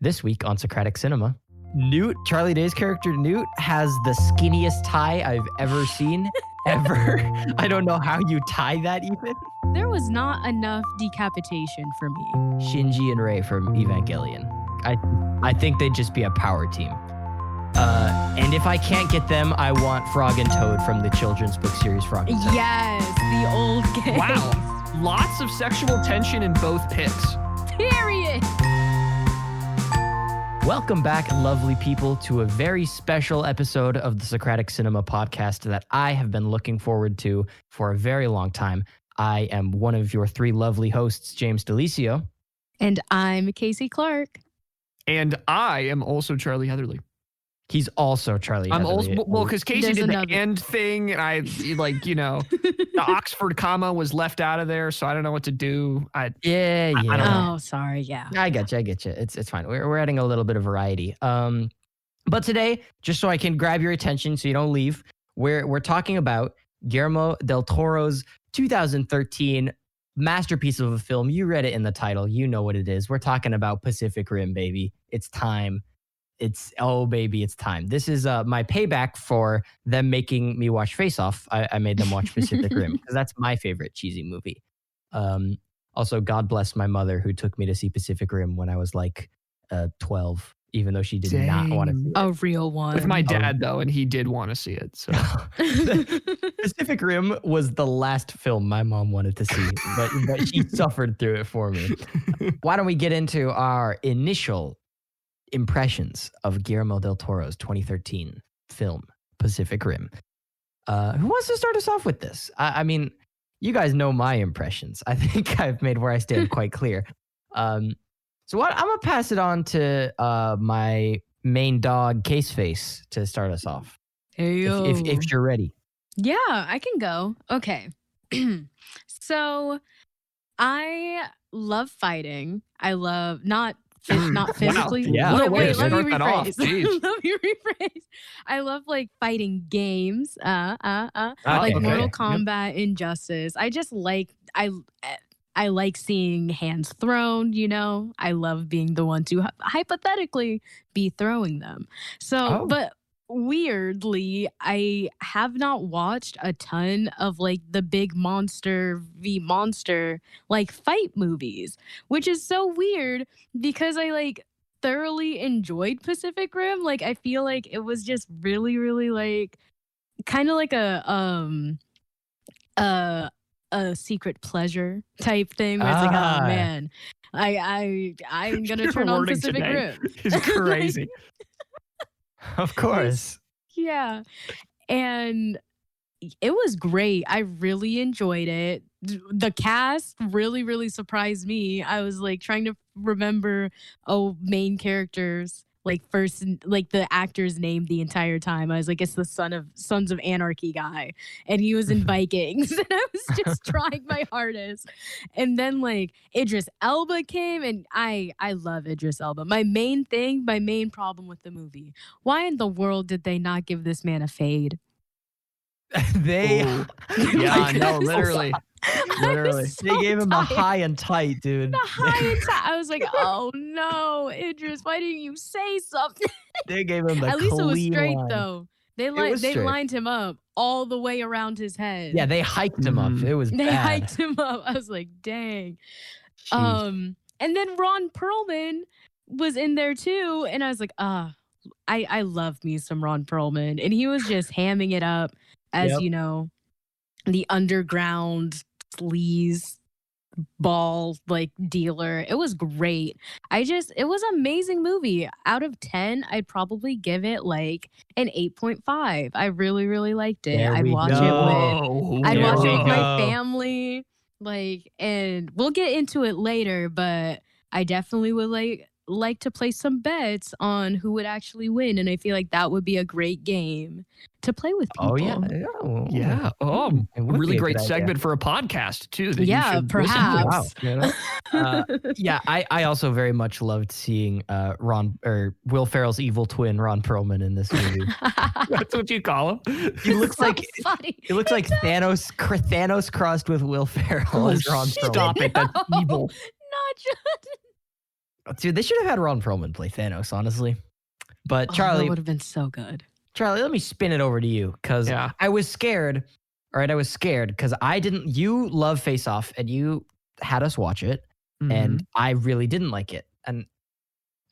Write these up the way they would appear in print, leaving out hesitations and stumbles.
This week on Socratic Cinema, Newt, Charlie Day's character Newt, has the skinniest tie I've ever seen, ever. I don't know how you tie that even. There was not enough decapitation for me. Shinji and Rei from Evangelion. I think they'd just be a power team. And if I can't get them, I want Frog and Toad from the children's book series Frog and Toad. Yes, the old game. Wow. Lots of sexual tension in both picks. Period. Welcome back, lovely people, to a very special episode of the Socratic Cinema podcast that I have been looking forward to for a very long time. I am one of your three lovely hosts, James DeLisio. And I'm Kasey Clark. And I am also Charlie Heatherly. He's also Charlie I'm Heatherly. also, well, because Kasey There's did another. the end thing, and I, like, you know, the Oxford comma was left out of there, so I don't know what to do. I don't know. Oh, sorry. Yeah. I get you. It's fine. We're adding a little bit of variety. But today, just so I can grab your attention so you don't leave, we're talking about Guillermo del Toro's 2013 masterpiece of a film. You read it in the title. You know what it is. We're talking about Pacific Rim, baby. It's time. It's time. This is my payback for them making me watch Face Off. I made them watch Pacific Rim because that's my favorite cheesy movie. Also, God bless my mother who took me to see Pacific Rim when I was like 12, even though she did not want to see it. A real one. With my dad, though, and he did want to see it. So Pacific Rim was the last film my mom wanted to see, but she suffered through it for me. Why don't we get into our initial impressions of Guillermo del Toro's 2013 film, Pacific Rim? Who wants to start us off with this? I mean, you guys know my impressions. I think I've made where I stand quite clear. So what? I'm going to pass it on to my main dog, Caseface, to start us off. If you're ready. Yeah, I can go. Okay. So I love fighting. I love not physically. Wow. Yeah. What a way to let me start that off. rephrase. Jeez. Let me rephrase. I love like fighting like Okay. Mortal Kombat, Injustice. I just like I like seeing hands thrown, you know. I love being the one to hypothetically be throwing them. So, but weirdly, I have not watched a ton of like the big monster v monster like fight movies, which is so weird because I like thoroughly enjoyed Pacific Rim. Like I feel like it was just really, really like kind of like a secret pleasure type thing where it's like, oh man, I'm gonna turn on Pacific Rim. It's crazy. Of course. Yeah. And it was great. I really enjoyed it. The cast really, really surprised me. I was like trying to remember main characters, like first, like the actor's name the entire time. I was like, it's the Sons of Anarchy guy. And he was in Vikings. And I was just trying my hardest. And then like Idris Elba came, and I love Idris Elba. My main problem with the movie, why in the world did they not give this man a fade? Yeah, no, literally. So they gave him a tired. high and tight, dude. The high and tight. I was like, oh no, Idris, why didn't you say something? They gave him the At least it was clean straight line. though. They straight. lined him up all the way around his head. Yeah, they hiked him up. It was They bad. hiked him up. I was like, dang. Jeez. And then Ron Perlman was in there too, and I was like, I love me some Ron Perlman, and he was just hamming it up as you know, the underground sleaze ball like dealer. It was great. It was an amazing movie. Out of 10, I'd probably give it like an 8.5. I really, really liked it. I'd watch it with my family. Like, and we'll get into it later, but I definitely would like like to place some bets on who would actually win, and I feel like that would be a great game to play with people. Oh yeah, yeah. Oh, a really great segment for a podcast too. That you should perhaps. Listen to. Wow. Yeah, I also very much loved seeing Will Ferrell's evil twin Ron Perlman in this movie. That's what you call him. He looks So like funny. he looks like Thanos crossed with Will Ferrell as Ron Perlman. Stop it! That's evil. Not just. Dude, they should have had Ron Perlman play Thanos, honestly. But That Charlie, would have been so good. Charlie, let me spin it over to you because I was scared. All right, I was scared because you love Face Off and you had us watch it, and I really didn't like it.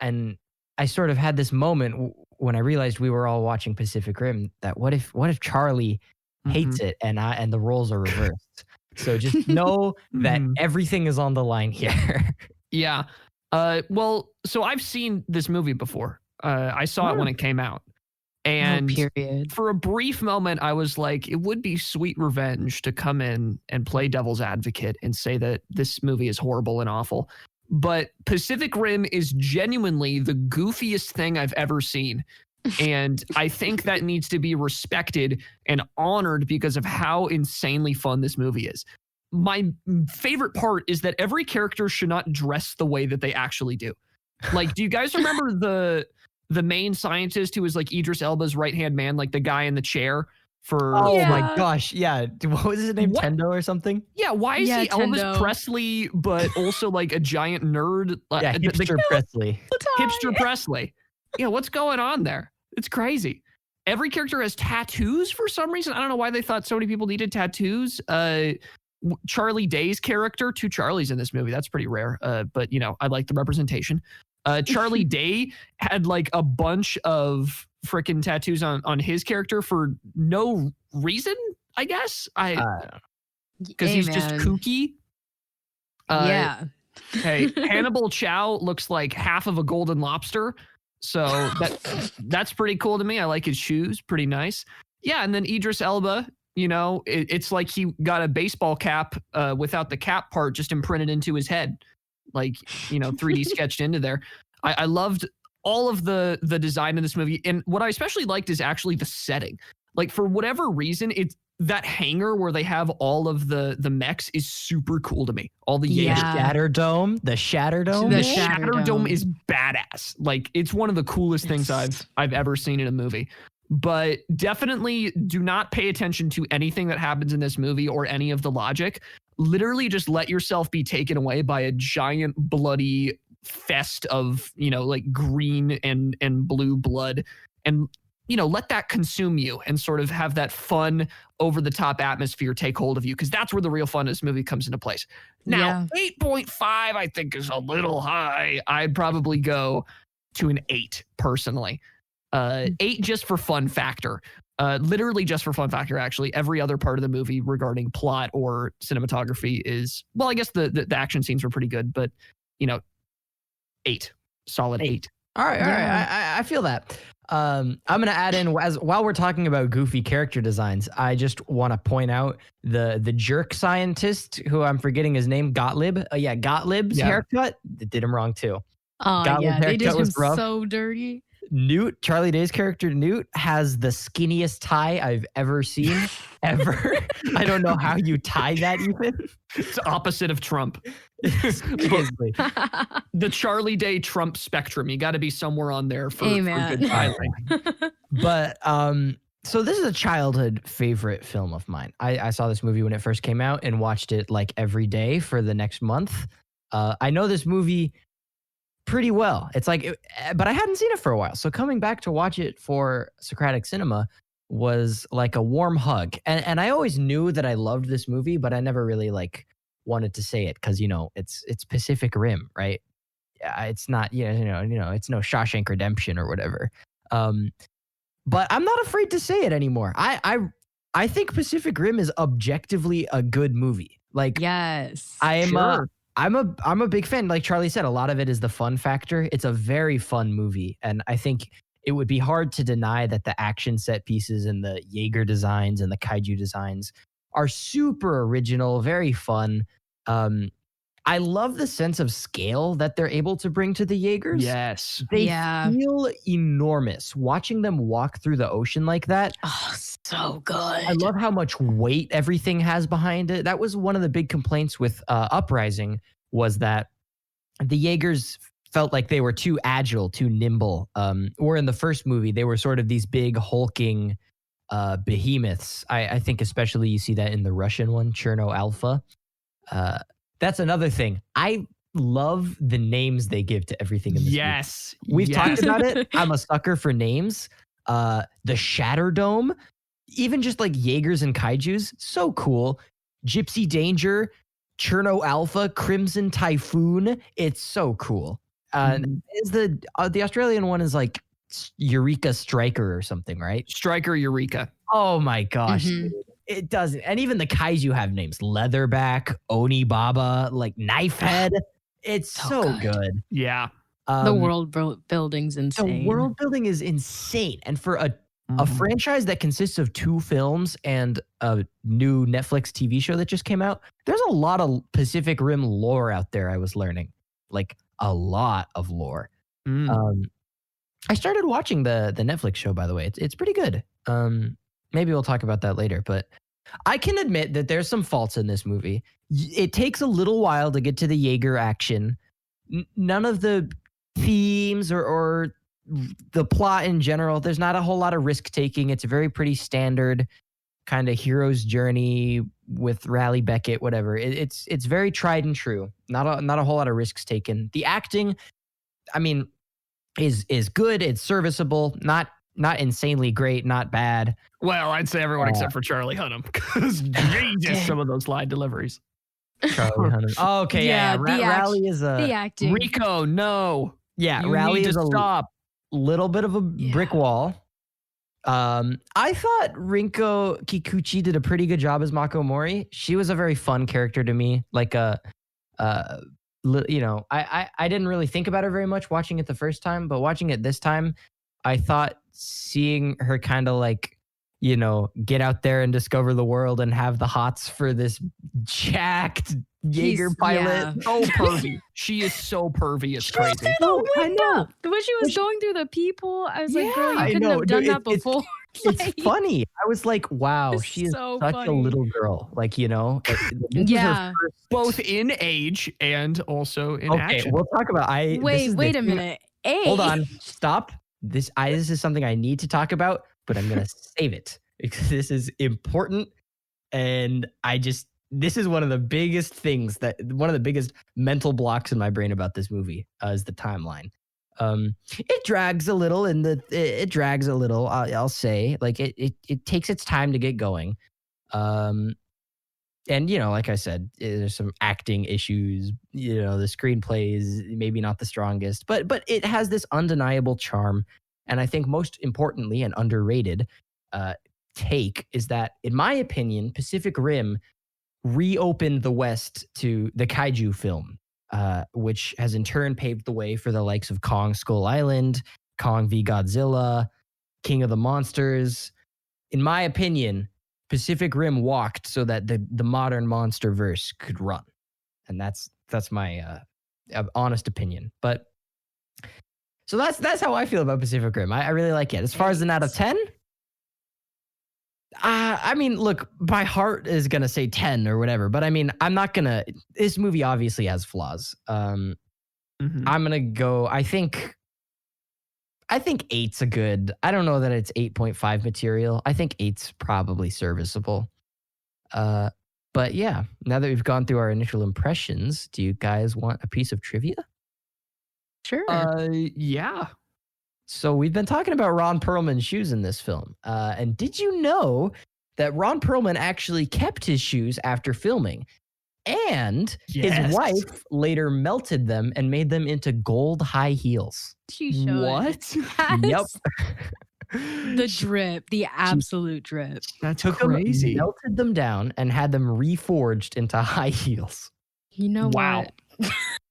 And I sort of had this moment when I realized we were all watching Pacific Rim that what if Charlie hates it and the roles are reversed. So just know that everything is on the line here. Yeah. Well, so I've seen this movie before. I saw it when it came out. And for a brief moment, I was like, it would be sweet revenge to come in and play devil's advocate and say that this movie is horrible and awful. But Pacific Rim is genuinely the goofiest thing I've ever seen. And I think that needs to be respected and honored because of how insanely fun this movie is. My favorite part is that every character should not dress the way that they actually do. Like, do you guys remember the main scientist who was like Idris Elba's right-hand man, like the guy in the chair for... Oh my gosh, yeah. What was his name? Tendo or something? Yeah, why is he Tendo. Elvis Presley, but also like a giant nerd? Yeah, hipster Presley. Hipster Presley. Yeah, what's going on there? It's crazy. Every character has tattoos for some reason. I don't know why they thought so many people needed tattoos. Charlie Day's character, 2 Charlies in this movie. That's pretty rare. But I like the representation. Charlie Day had like a bunch of freaking tattoos on his character for no reason, I guess. Because he's just kooky. Yeah. Hey, Hannibal Chow looks like half of a golden lobster. So that's pretty cool to me. I like his shoes. Pretty nice. Yeah. And then Idris Elba, it's like he got a baseball cap without the cap part just imprinted into his head. Like, 3D sketched into there. I loved all of the design in this movie. And what I especially liked is actually the setting. Like, for whatever reason, it's that hangar where they have all of the mechs is super cool to me. All the Shatterdome. The Shatterdome. The Shatterdome is badass. Like, it's one of the coolest things I've ever seen in a movie. But definitely do not pay attention to anything that happens in this movie or any of the logic. Literally just let yourself be taken away by a giant bloody fest of, like green and blue blood, and, let that consume you and sort of have that fun over the top atmosphere take hold of you. Cause that's where the real fun of this movie comes into place. Now, 8.5, I think is a little high. I'd probably go to an 8 personally. 8 just for fun factor. Literally just for fun factor, actually. Every other part of the movie regarding plot or cinematography is, well, I guess the action scenes were pretty good, but, 8. Solid 8. All right. I feel that. I'm going to add in, while we're talking about goofy character designs, I just want to point out the jerk scientist, who I'm forgetting his name, Gottlieb. Gottlieb's haircut. They did him wrong, too. Oh, they did him so dirty. Newt, Charlie Day's character Newt, has the skinniest tie I've ever seen, ever. I don't know how you tie that even. It's opposite of Trump. The Charlie Day Trump spectrum. You got to be somewhere on there for good styling. But so this is a childhood favorite film of mine. I saw this movie when it first came out and watched it like every day for the next month. I know this movie pretty well. It's like, but I hadn't seen it for a while. So coming back to watch it for Socratic Cinema was like a warm hug. And I always knew that I loved this movie, but I never really like wanted to say it because, it's Pacific Rim, right? It's not, it's no Shawshank Redemption or whatever. But I'm not afraid to say it anymore. I think Pacific Rim is objectively a good movie. Like, yes, I'm a big fan. Like Charlie said, a lot of it is the fun factor. It's a very fun movie. And I think it would be hard to deny that the action set pieces and the Jaeger designs and the kaiju designs are super original, very fun. I love the sense of scale that they're able to bring to the Jaegers. Yes. They Yeah. feel enormous. Watching them walk through the ocean like that. Oh, so good. I love how much weight everything has behind it. That was one of the big complaints with Uprising, was that the Jaegers felt like they were too agile, too nimble. Or in the first movie, they were sort of these big hulking behemoths. I think especially you see that in the Russian one, Cherno Alpha. That's another thing. I love the names they give to everything in this movie. We've talked about it. I'm a sucker for names. The Shatter Dome, even just like Jaegers and Kaijus, so cool. Gypsy Danger, Cherno Alpha, Crimson Typhoon. It's so cool. Is the Australian one is like Eureka Striker or something, right? Striker Eureka. Oh my gosh. It doesn't. And even the Kaiju have names. Leatherback, Oni Baba, like Knifehead. It's so good. Yeah. The world building's insane. The world building is insane. And for a franchise that consists of 2 films and a new Netflix TV show that just came out, there's a lot of Pacific Rim lore out there, I was learning. Like a lot of lore. I started watching the Netflix show, by the way. It's pretty good. Maybe we'll talk about that later, but I can admit that there's some faults in this movie. It takes a little while to get to the Jaeger action. None of the themes or the plot in general, there's not a whole lot of risk taking. It's a very pretty standard kind of hero's journey with Raleigh Beckett, whatever. It's very tried and true. Not a whole lot of risks taken. The acting, I mean, is good. It's serviceable. Not insanely great. Not bad. Well, I'd say everyone except for Charlie Hunnam, because Jesus, some of those line deliveries. Charlie Hunnam. Oh, okay, yeah. Raleigh is the acting. Rico, no. Yeah, you Raleigh need is to stop. Little bit of a brick wall. I thought Rinko Kikuchi did a pretty good job as Mako Mori. She was a very fun character to me. Like I didn't really think about her very much watching it the first time, but watching it this time, I thought seeing her kind of like, get out there and discover the world and have the hots for this jacked Jaeger pilot. Yeah. So pervy. She is so pervy. It's crazy. I know. When she was going through the people, I was like, girl, you I couldn't know. have done No, that before. It's funny. I was like, wow, It's she is so such a funny. little girl. Like, this is her Yeah. first- Both in age and also in Okay, action. we'll talk about Wait a minute. Hey. Hold on. Stop. This is something I need to talk about, but I'm going to save it because this is important. And this is one of the biggest things one of the biggest mental blocks in my brain about this movie is the timeline. It drags a little it drags a little, I'll say. Like it takes its time to get going. And like I said, there's some acting issues. The screenplay is maybe not the strongest, but it has this undeniable charm. And I think most importantly and underrated take is that, in my opinion, Pacific Rim reopened the West to the kaiju film, which has in turn paved the way for the likes of Kong Skull Island, Kong v Godzilla, King of the Monsters. In my opinion, Pacific Rim walked so that the modern monster verse could run. And that's my honest opinion. But so that's how I feel about Pacific Rim. I really like it. As far as an out of 10, I mean, look, my heart is going to say 10 or whatever, but I mean, I'm not going to, this movie obviously has flaws. I'm going to go, I think 8's a good, I don't know that it's 8.5 material. I think 8's probably serviceable. But yeah, now that we've gone through our initial impressions, do you guys want a piece of trivia? Sure. Yeah. So we've been talking about Ron Perlman's shoes in this film. And did you know that Ron Perlman actually kept his shoes after filming? And his wife later melted them and made them into gold high heels. She should. What? Yep. The drip, the absolute drip. That's Took crazy. them, melted them down, and had them reforged into high heels. You know Wow. what?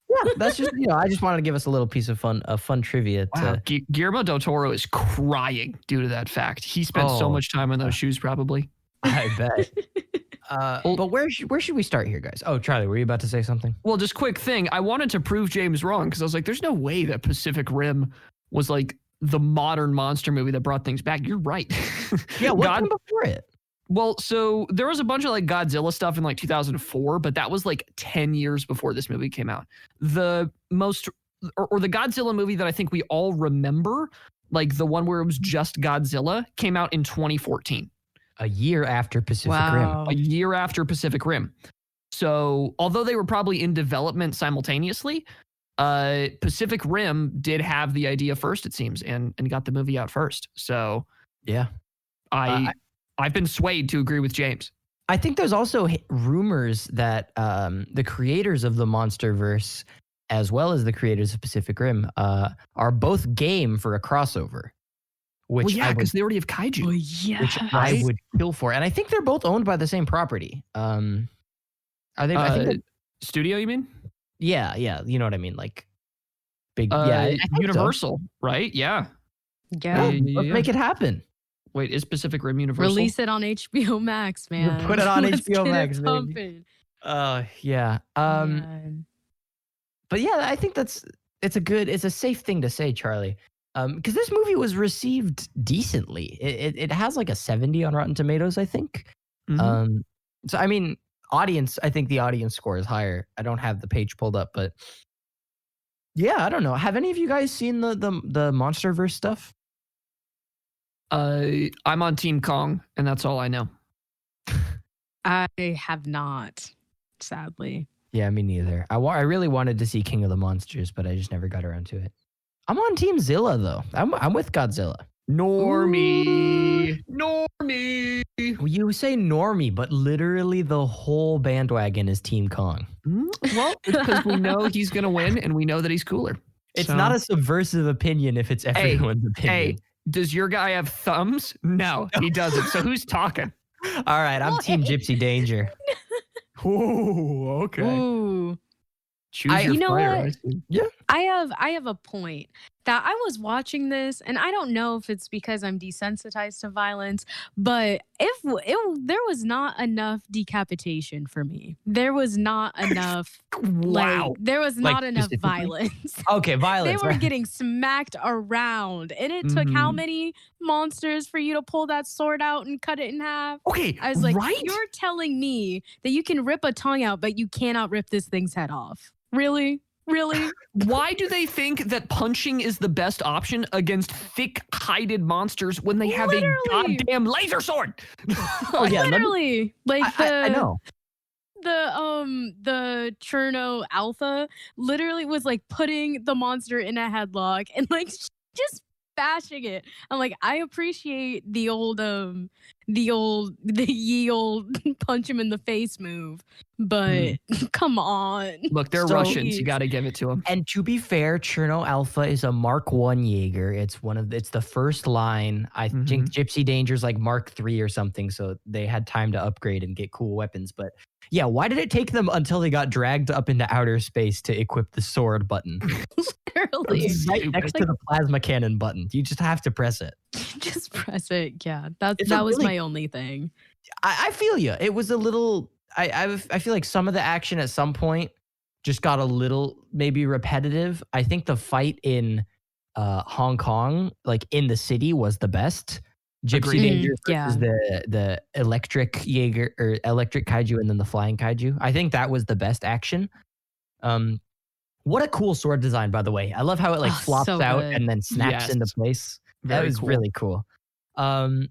Yeah, that's just, I just wanted to give us a little piece of fun trivia. Wow. To, Guillermo del Toro is crying due to that fact. He spent so much time on those shoes, probably. I bet. But where should we start here, guys? Oh, Charlie, were you about to say something? Well, just quick thing. I wanted to prove James wrong because I was like, there's no way that Pacific Rim was like the modern monster movie that brought things back. You're right. Yeah, what came before it? Well, so there was a bunch of like Godzilla stuff in like 2004, but that was like 10 years before this movie came out. The most, or the Godzilla movie that I think we all remember, like the one where it was just Godzilla, came out in 2014. A year after Pacific Rim. A year after Pacific Rim. So although they were probably in development simultaneously, Pacific Rim did have the idea first, it seems, and got the movie out first. So yeah, I've been swayed to agree with James. I think there's also rumors that the creators of the MonsterVerse, as well as the creators of Pacific Rim, are both game for a crossover. Which because they already have kaiju. Oh, yeah. Which I would kill for. And I think they're both owned by the same property. Are they? I think studio, you mean? Yeah. You know what I mean? Like big. Universal, right? Yeah. Let's make it happen. Wait, is Pacific Rim Universal? Release it on HBO Max, man. Put it on HBO Max, baby. Yeah. But yeah, I think it's a safe thing to say, Charlie. Because this movie was received decently. It has like a 70 on Rotten Tomatoes, I think. Mm-hmm. So I mean, I think the audience score is higher. I don't have the page pulled up, but yeah, I don't know. Have any of you guys seen the MonsterVerse stuff? I'm on Team Kong, and that's all I know. I have not, sadly. Yeah, me neither. I really wanted to see King of the Monsters, but I just never got around to it. I'm on Team Zilla though. I'm with Godzilla. Normie. You say normie, but literally the whole bandwagon is Team Kong. Well, it's because we know he's gonna win, and we know that he's cooler. It's not a subversive opinion if it's everyone's opinion. Hey, does your guy have thumbs? No, he doesn't. So who's talking? All right, I'm Team Gypsy Danger. Oh, okay. Ooh. Choose your fire. What? Yeah. I have a point that I was watching this, and I don't know if it's because I'm desensitized to violence, but there was not enough decapitation for me. There was not enough. Wow. There was not enough violence. Okay, violence. They were getting smacked around, and it took how many monsters for you to pull that sword out and cut it in half? Okay, I was like, right? You're telling me that you can rip a tongue out, but you cannot rip this thing's head off. Really? Why do they think that punching is the best option against thick-hided monsters when they have a goddamn laser sword? Oh yeah, literally. I know. The Cherno Alpha literally was like putting the monster in a headlock and like just bashing it. I'm like, I appreciate the ye old punch him in the face move, but come on. Look, they're Russians. You got to give it to them. And to be fair, Cherno Alpha is a Mark 1 Jaeger. It's the first line. I think Gypsy Danger's like Mark 3 or something, so they had time to upgrade and get cool weapons. But yeah, why did it take them until they got dragged up into outer space to equip the sword button? Literally. Right next to the plasma cannon button. You just have to press it. Just press it. Yeah, that was my only thing. I feel you. It was a little. I feel like some of the action at some point just got a little maybe repetitive. I think the fight in Hong Kong, like in the city, was the best. Gypsy Danger versus the electric Jaeger or electric kaiju, and then the flying kaiju. I think that was the best action. What a cool sword design, by the way. I love how it like flops out and then snaps into place. That was really cool. Go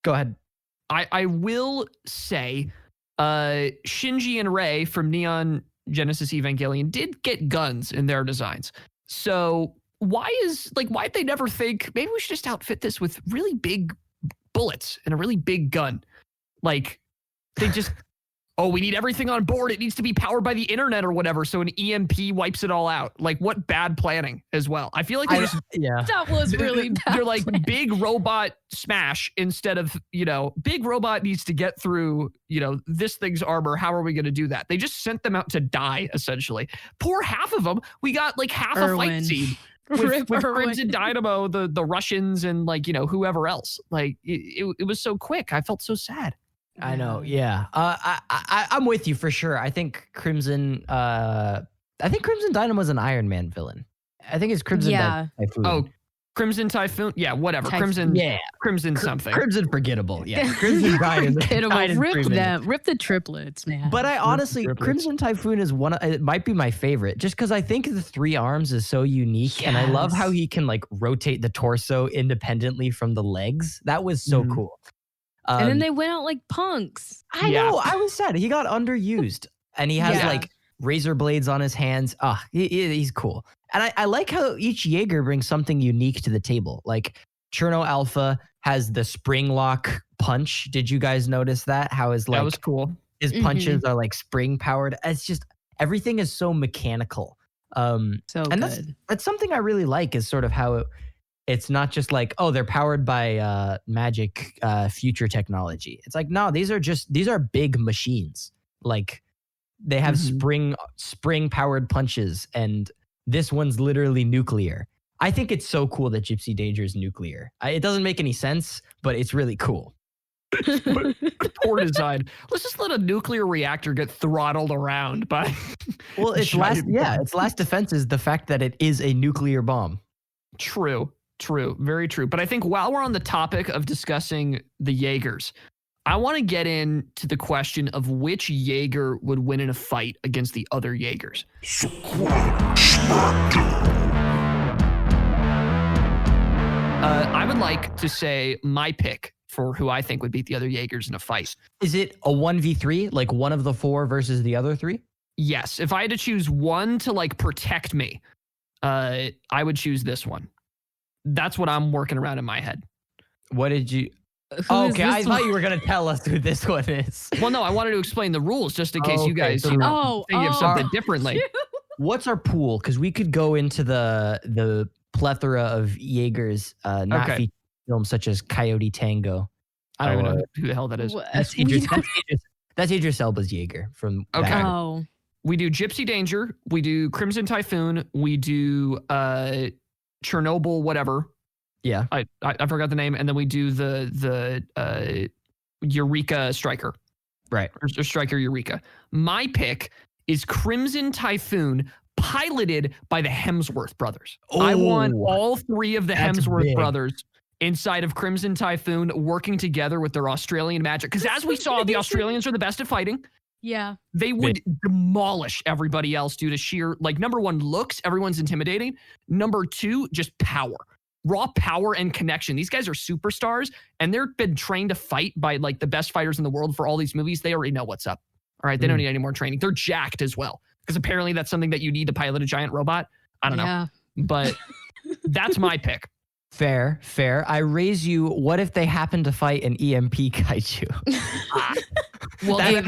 ahead. I will say Shinji and Rei from Neon Genesis Evangelion did get guns in their designs. So why'd they never think maybe we should just outfit this with really big bullets and a really big gun? Like they just we need everything on board. It needs to be powered by the internet or whatever. So an EMP wipes it all out. Like what bad planning as well. I feel like that was really bad. They're like big robot smash instead of, big robot needs to get through, this thing's armor. How are we going to do that? They just sent them out to die essentially. Poor half of them. We got like half a fight scene with Crimson Dynamo, the Russians and like, whoever else. Like it was so quick. I felt so sad. I know. Yeah. I'm with you for sure. I think Crimson Dynamo's an Iron Man villain. I think it's Crimson Typhoon. Oh, Crimson Typhoon? Yeah, whatever. Crimson something. Crimson Forgettable. Yeah. Crimson Dynamo. Rip the triplets, man. But I honestly, Crimson Typhoon is it might be my favorite just because I think the 3 arms is so unique. And I love how he can like rotate the torso independently from the legs. That was so cool. And then they went out like punks. I know. I was sad. He got underused. And he has like razor blades on his hands. He's cool. And I like how each Jaeger brings something unique to the table. Like Cherno Alpha has the spring lock punch. Did you guys notice that? How his like that was cool. His punches are like spring powered. It's just everything is so mechanical. That's something I really like is sort of how it's not just like, oh, they're powered by magic future technology. It's like, no, these are big machines. Like they have spring powered punches, and this one's literally nuclear. I think it's so cool that Gypsy Danger is nuclear. It doesn't make any sense, but it's really cool. Poor design. Let's just let a nuclear reactor get throttled around by. Well, its last defense is the fact that it is a nuclear bomb. True, very true. But I think while we're on the topic of discussing the Yeagers, I want to get into the question of which Jaeger would win in a fight against the other Yeagers. I would like to say my pick for who I think would beat the other Yeagers in a fight. Is it a 1v3, like one of the 4 versus the other 3? Yes. If I had to choose one to like protect me, I would choose this one. That's what I'm working around in my head. What did you... Okay, I thought you were going to tell us who this one is. Well, no, I wanted to explain the rules just in case you guys think of something differently. What's our pool? Because we could go into the plethora of Jaegers not featured films such as Coyote Tango. I don't even know who the hell that is. That's Idris Elba's Jaeger from Batman. We do Gypsy Danger. We do Crimson Typhoon. We do Chernobyl, whatever. Yeah, I forgot the name, and then we do the Eureka Striker, right? Or Striker Eureka. My pick is Crimson Typhoon, piloted by the Hemsworth brothers. I want all 3 of the Hemsworth brothers inside of Crimson Typhoon working together with their Australian magic. Because as we saw, the Australians are the best at fighting. Yeah, they would demolish everybody else due to sheer number 1 looks. Everyone's intimidating. Number 2, just power. Raw power and connection. These guys are superstars, and they've been trained to fight by like the best fighters in the world for all these movies. They already know what's up. All right, they don't need any more training. They're jacked as well, because apparently that's something that you need to pilot a giant robot. I don't know, but that's my pick. Fair. I raise you. What if they happen to fight an EMP kaiju? Well, wait.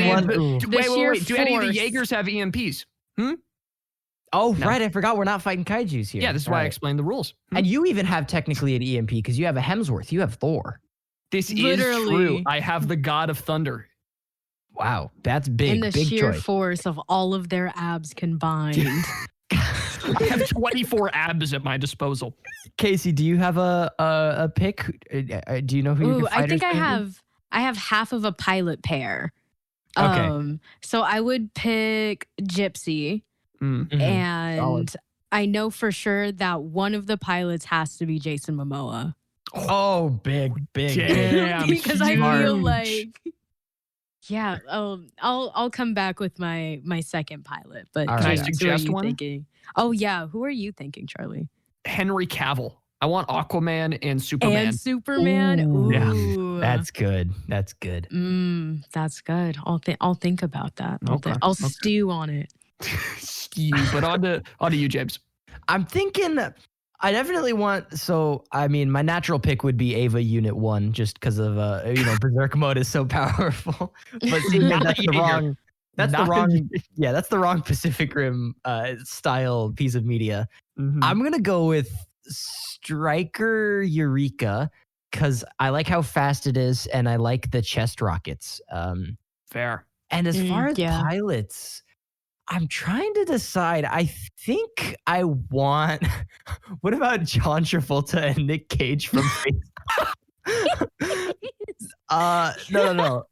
Do any of the Jaegers have EMPs? Oh, no. Right. I forgot we're not fighting kaijus here. Yeah, this is why I explained the rules. And you even have technically an EMP because you have a Hemsworth. You have Thor. This is true. I have the God of Thunder. Wow. That's big. And the big sheer choice. force of all of their abs combined. I have 24 abs at my disposal. Kasey, do you have a pick? Do you know who your I think I have half of a pilot pair. Okay. So I would pick Gypsy. Mm-hmm. And Solid. I know for sure that one of the pilots has to be Jason Momoa. Oh, big. Damn, because I feel like, I'll come back with my second pilot. But can I suggest one? Thinking? Oh yeah, who are you thinking, Charlie? Henry Cavill. I want Aquaman and Superman. Ooh. Yeah. That's good. That's good. I'll think about that. I'll stew on it. But on to you, James. I'm thinking I definitely want. So I mean, my natural pick would be Ava Unit 1, just because of Berserk mode is so powerful. But see, that's the wrong. That's the wrong Pacific Rim style piece of media. Mm-hmm. I'm gonna go with Striker Eureka because I like how fast it is, and I like the chest rockets. Fair. And as far as pilots, I'm trying to decide. I think I want. What about John Travolta and Nick Cage from Face? No.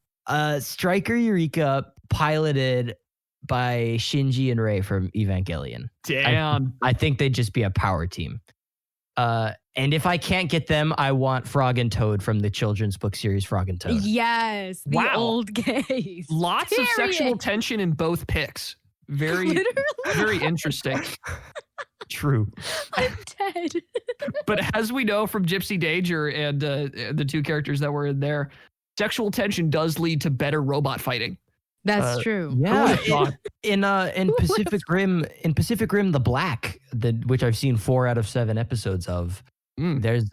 Striker Eureka, piloted by Shinji and Rei from Evangelion. Damn. I think they'd just be a power team. And if I can't get them, I want Frog and Toad from the children's book series Frog and Toad. Yes, the Wow. old gays. Lots of sexual tension in both picks. Very, very interesting. True. I'm dead. But as we know from Gypsy Danger and the two characters that were in there, sexual tension does lead to better robot fighting. That's true. Yeah, in Pacific Rim, the Black, which I've seen 4 out of 7 episodes of. There's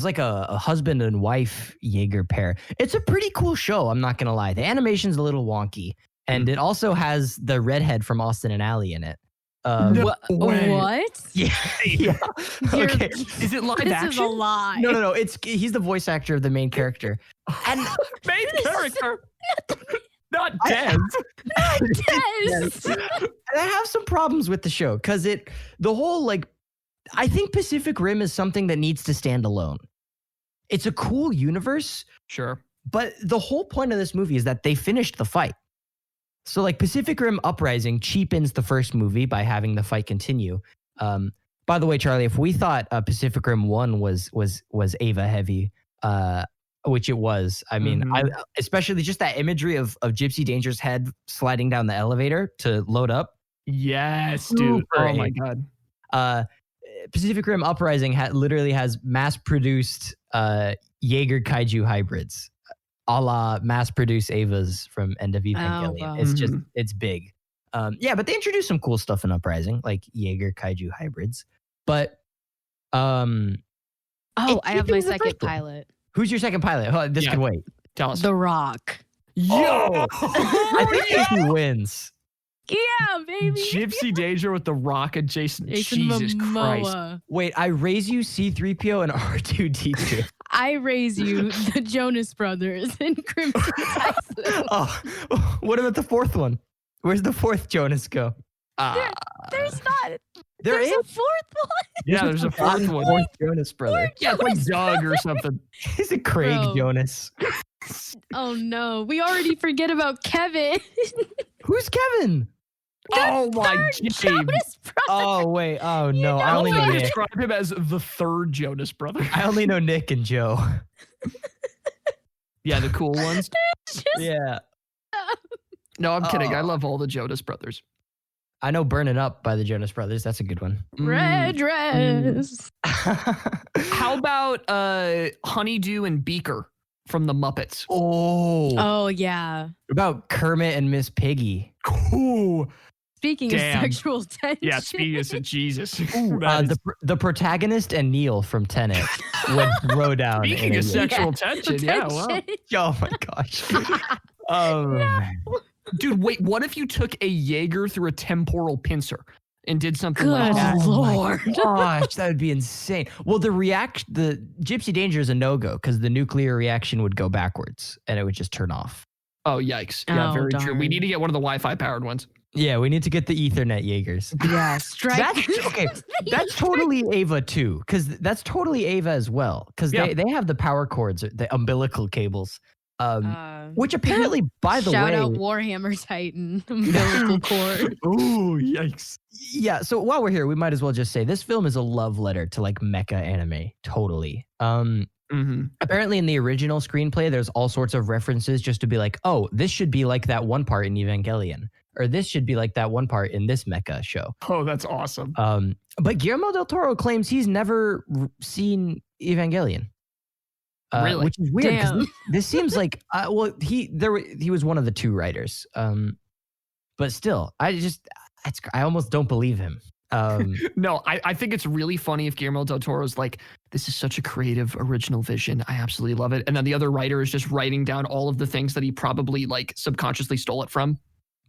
like a husband and wife Jaeger pair. It's a pretty cool show. I'm not gonna lie. The animation's a little wonky, and it also has the redhead from Austin and Ally in it. No way. What? Yeah. Okay. Is it live This action? is a lie. No. He's the voice actor of the main character. And Main character. Not Des. Yes. and I have some problems with the show because the whole I think Pacific Rim is something that needs to stand alone. It's a cool universe, Sure. but the whole point of this movie is that they finished the fight. So Pacific Rim Uprising cheapens the first movie by having the fight continue. By the way, Charlie, if we thought Pacific Rim 1 was Ava heavy, which it was, I mean, I especially just that imagery of Gypsy Danger's head sliding down the elevator to load up. Yes, dude. Super Oh my Ava. god. Pacific Rim Uprising literally has mass-produced Jaeger kaiju hybrids, a la mass-produced Avas from End of Evangelion. wow. It's just, it's big. Yeah, but they introduced some cool stuff in Uprising, like Jaeger kaiju hybrids. But I have my was the second first one. pilot. Who's your second pilot? Oh, this Yeah. can wait. Tell us. The Rock. Yo! I think Casey wins. Yeah, baby. Gypsy Danger with the Rock and Jason. Jesus Christ. Momoa. Wait, I raise you C-3PO and R2-D2. I raise you the Jonas Brothers in Crimson Typhoon. Oh, what about the fourth one? Where's the fourth Jonas go? There's not. There There's a fourth one. Yeah, there's a fourth one. Fourth Jonas brother. Yeah, it's like Doug or something. Is it Craig Bro. Jonas? Oh no, we already forget about Kevin. Who's Kevin? Oh my James. Jonas Brothers. Oh wait. Oh no. I I only know would Nick. describe him as the third Jonas brother. I only know Nick and Joe. Yeah, the cool ones. Just- Yeah. No, I'm kidding. I Oh. love all the Jonas brothers. I know Burning Up by the Jonas Brothers. That's a good one. Red dress. How about Honeydew and Beaker from the Muppets? Oh. Oh yeah. About Kermit and Miss Piggy. Cool. Speaking Damn. of sexual tension. Yeah, speaking of Jesus. That is- The protagonist and Neil from Tenet would throw down. Speaking in of a- sexual tension, yeah, wow. Oh my gosh. Oh, Dude, wait, what if you took a Jaeger through a temporal pincer and did something like Good that? Lord. gosh, that would be insane. Well, the Gypsy Danger is a no-go because the nuclear reaction would go backwards and it would just turn off. Oh, yikes. Yeah, Oh, very true. We darn. need to get one of the Wi-Fi powered ones. Yeah, we need to get the Ethernet Jaegers. Yeah, strike. That's okay. That's totally Ava too, because that's totally Ava as well. Because Yeah. they have the power cords, the umbilical cables, Uh, which apparently, by the shout way, out Warhammer Titan umbilical cord. Oh, yikes. yeah. So while we're here, we might as well just say this film is a love letter to like mecha anime. Totally. Apparently, in the original screenplay, there's all sorts of references just to be like, oh, this should be like that one part in Evangelion, or this should be like that one part in this mecha show. Oh, that's awesome. But Guillermo del Toro claims he's never seen Evangelion. Really? Which is weird. 'Cause Damn. this seems like he was one of the two writers. But still, I almost don't believe him. No, I think it's really funny if Guillermo del Toro's like, this is such a creative, original vision. I absolutely love it. And then the other writer is just writing down all of the things that he probably like subconsciously stole it from.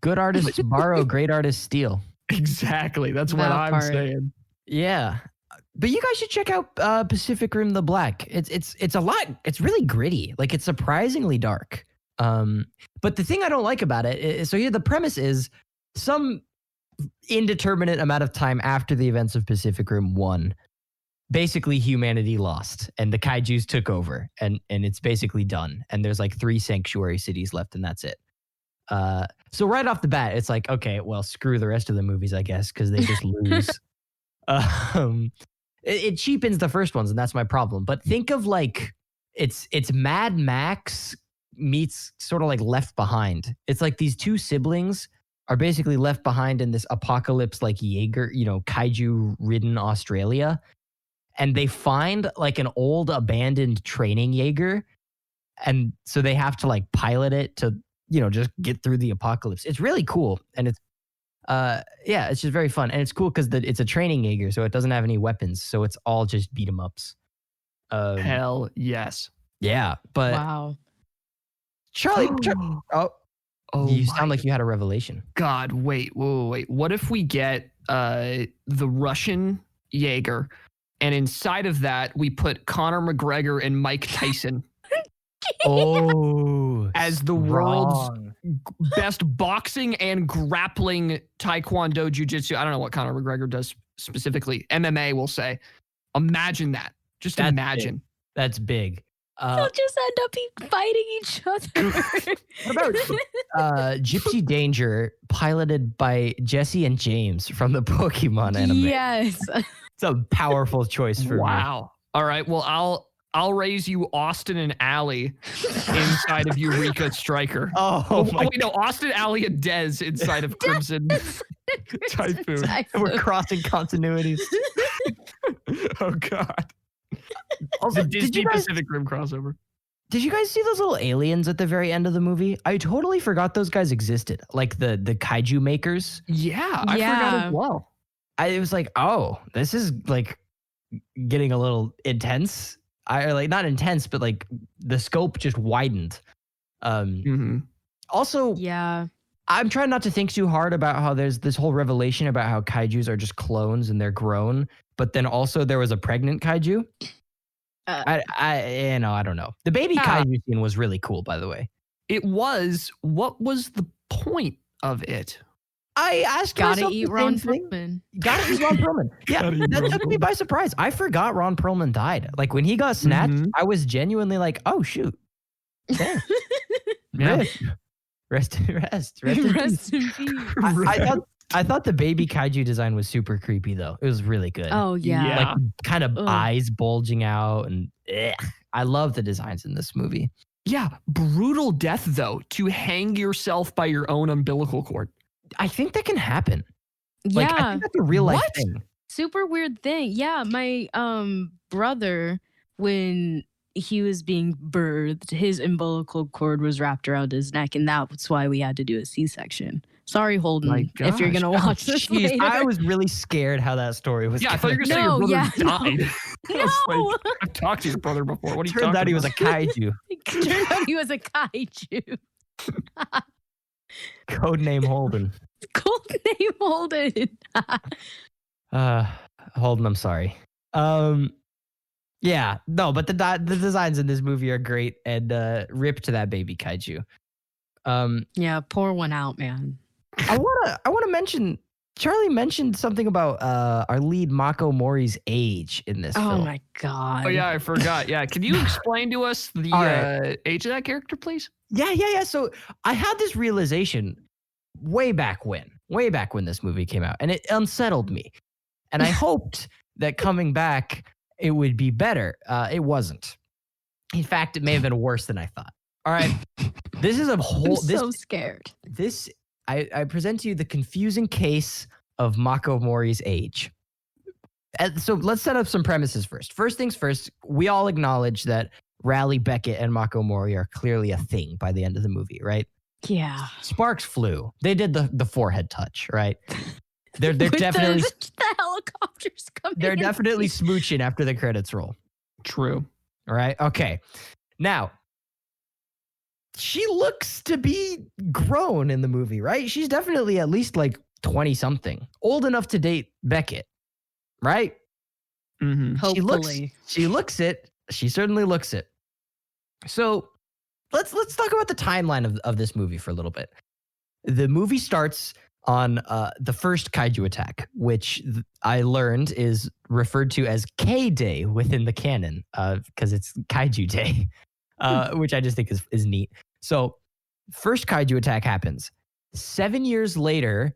Good artists borrow, great artists steal. Exactly. That's what That I'm part. saying. Yeah. But you guys should check out Pacific Rim the Black. It's a lot. It's really gritty. Like it's surprisingly dark. But the thing I don't like about it is, so here the premise is some indeterminate amount of time after the events of Pacific Rim 1, basically humanity lost and the kaijus took over and it's basically done. And there's like 3 sanctuary cities left and that's it. So right off the bat, it's like, okay, well, screw the rest of the movies, I guess, because they just lose. It cheapens the first ones and that's my problem. But think of like, it's Mad Max meets sort of like Left Behind. It's like these 2 siblings are basically left behind in this apocalypse like Jaeger, kaiju ridden Australia. And they find like an old abandoned training Jaeger. And so they have to like pilot it to, just get through the apocalypse. It's really cool. And it's, it's just very fun. And it's cool because it's a training Jaeger, so it doesn't have any weapons. So it's all just beat 'em ups. Hell yes. Yeah. But Wow. Charlie, you sound like you had a revelation. God, wait. What if we get the Russian Jaeger, and inside of that we put Conor McGregor and Mike Tyson as the world's best boxing and grappling taekwondo jiu-jitsu. I don't know what Conor McGregor does specifically. MMA, we'll say. Imagine that. Just imagine. Big. That's big. They'll just end up fighting each other. What about Gypsy Danger, piloted by Jesse and James from the Pokemon anime? Yes. It's a powerful choice for me. Wow. All right. Well, I'll raise you Austin and Allie inside of Eureka Striker. Wait, no, Austin, Allie, and Dez inside of Crimson Typhoon. We're crossing continuities. Oh God. Also, The Disney Pacific Rim crossover. Did you guys see those little aliens at the very end of the movie? I totally forgot those guys existed. Like the kaiju makers. Yeah, I forgot as well. It was like, oh, this is like getting a little intense. Not intense, but like the scope just widened. Also, yeah, I'm trying not to think too hard about how there's this whole revelation about how kaijus are just clones and they're grown, but then also there was a pregnant kaiju. I don't know. The baby kaiju scene was really cool, by the way. It was. What was the point of it? I asked gotta myself eat the Ron same thing. Perlman. Gotta eat Ron Perlman. Yeah, that took me by surprise. I forgot Ron Perlman died. Like when he got snatched, I was genuinely like, "Oh shoot!" Damn. Yeah. Rest in peace. I thought the baby kaiju design was super creepy though. It was really good. Oh yeah. Like kind of eyes bulging out and I love the designs in this movie. Yeah, brutal death though, to hang yourself by your own umbilical cord. I think that can happen. Yeah. Like, I think that's a real life thing. Super weird thing. Yeah, my brother, when he was being birthed, his umbilical cord was wrapped around his neck, and that's why we had to do a C-section. Sorry, Holden, if you're gonna watch this later. I was really scared how that story was. Yeah, I thought you were gonna say your brother died. No. I've talked to your brother before. What are you Turned talking out he was about? a kaiju. Turned out he was a kaiju. Codename Holden. Codename Holden. Holden, I'm sorry. Yeah, no, but the designs in this movie are great, and rip to that baby kaiju. Yeah, pour one out, man. I wanna mention. Charlie mentioned something about our lead Mako Mori's age in this film. Oh my god. Oh yeah, I forgot. Yeah, can you explain to us the age of that character, please? Yeah. So I had this realization way back when this movie came out, and it unsettled me. And I hoped that coming back it would be better. It wasn't. In fact, it may have been worse than I thought. All right, this is a whole. I'm so scared. I present to you the confusing case of Mako Mori's age. So let's set up some premises first. First things first, we all acknowledge that Raleigh Beckett and Mako Mori are clearly a thing by the end of the movie, right? Yeah. Sparks flew. They did the forehead touch, right? They're definitely the helicopters coming. They're definitely smooching after the credits roll. True. All right. Okay. Now, she looks to be grown in the movie, right? She's definitely at least like 20 something, old enough to date Beckett, right? Mm-hmm. Hopefully. She looks it. She certainly looks it. So let's talk about the timeline of this movie for a little bit. The movie starts on the first kaiju attack, which I learned is referred to as K-Day within the canon because it's Kaiju Day, which I just think is neat. So first kaiju attack happens. 7 years later,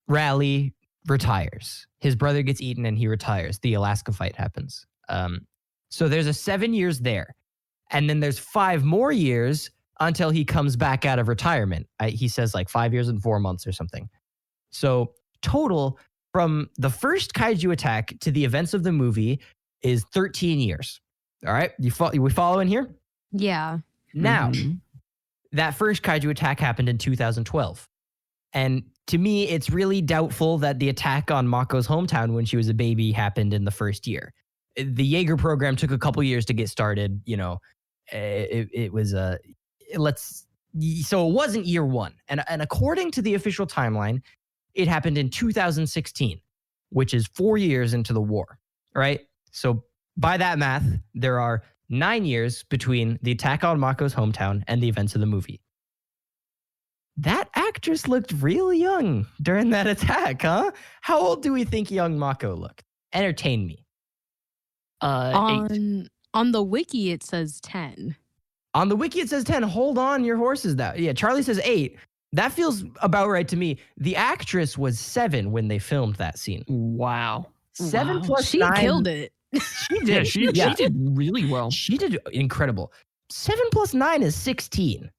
Raleigh retires. His brother gets eaten and he retires. The Alaska fight happens. So there's a 7 years there. And then there's 5 more years until he comes back out of retirement. He says like 5 years and 4 months or something. So total from the first kaiju attack to the events of the movie is 13 years. All right. We following here? Yeah. Now, that first kaiju attack happened in 2012. And to me, it's really doubtful that the attack on Mako's hometown when she was a baby happened in the first year. The Jaeger program took a couple years to get started. You know, it was so it wasn't year one. And according to the official timeline, it happened in 2016, which is 4 years into the war, right? So by that math, there are 9 years between the attack on Mako's hometown and the events of the movie. That actress looked really young during that attack, huh? How old do we think young Mako looked? Entertain me. 8. On the wiki, it says 10. On the wiki, it says 10. Hold on your horses. Yeah, Charlie says 8. That feels about right to me. The actress was 7 when they filmed that scene. Wow. 7 plus she 9. killed it. She did. She did really well. She did incredible. 7 plus 9 is 16,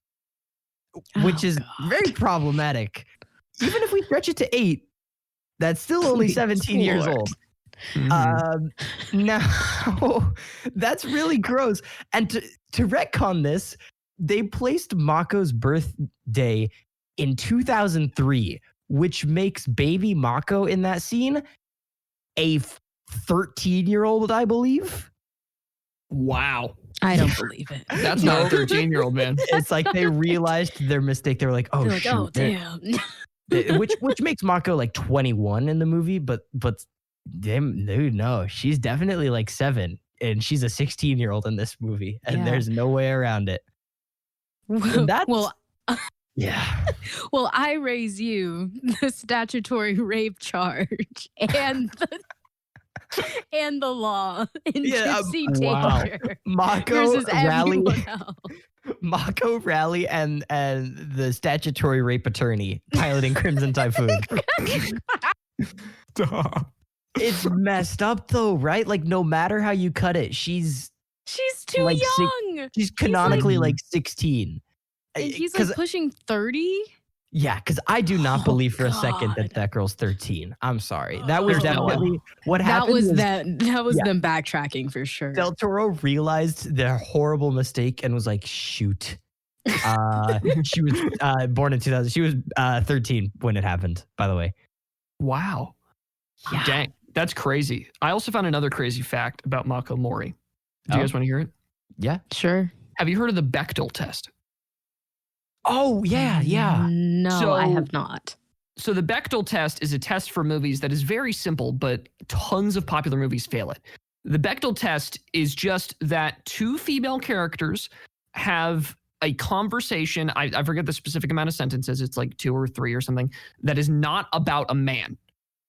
which is very problematic. Even if we stretch it to 8, that's still only 17 years old. Now, that's really gross. And to retcon this, they placed Mako's birthday in 2003, which makes baby Mako in that scene a 13-year-old, I believe. Wow. I don't believe it. That's not a 13-year-old, man. It's like they realized their mistake. They were like, oh, shoot. Oh, damn. which makes Mako like 21 in the movie, but damn, dude, no, she's definitely like 7, and she's a 16-year-old in this movie, and there's no way around it. Yeah. Well, I raise you the statutory rape charge and the law in Gypsy Taker Mako, Raleigh, else. Mako, Raleigh, and the statutory rape attorney piloting Crimson Typhoon. Stop. It's messed up though, right? Like no matter how you cut it, she's too like young. She's canonically like 16. And he's like pushing 30. Yeah, because I do not believe for a second that girl's 13. I'm sorry. That was definitely what happened. That was them backtracking for sure. Del Toro realized their horrible mistake and was like, shoot. She was born in 2000. She was 13 when it happened, by the way. Wow. Yeah. Dang. That's crazy. I also found another crazy fact about Mako Mori. Do you guys want to hear it? Yeah. Sure. Have you heard of the Bechtel test? Oh, yeah. No, I have not. So the Bechtel test is a test for movies that is very simple, but tons of popular movies fail it. The Bechtel test is just that 2 female characters have a conversation. I forget the specific amount of sentences. It's like 2 or 3 or something that is not about a man.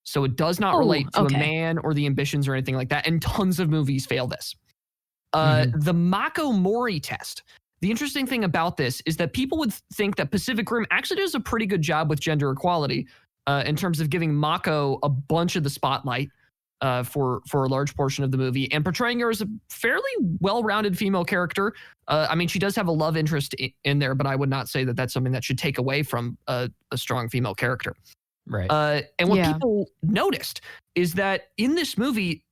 So it does not relate to a man or the ambitions or anything like that. And tons of movies fail this. The Mako Mori test. The interesting thing about this is that people would think that Pacific Rim actually does a pretty good job with gender equality in terms of giving Mako a bunch of the spotlight for a large portion of the movie and portraying her as a fairly well-rounded female character. I mean, she does have a love interest in there, but I would not say that that's something that should take away from a strong female character. Right. And what people noticed is that in this movie,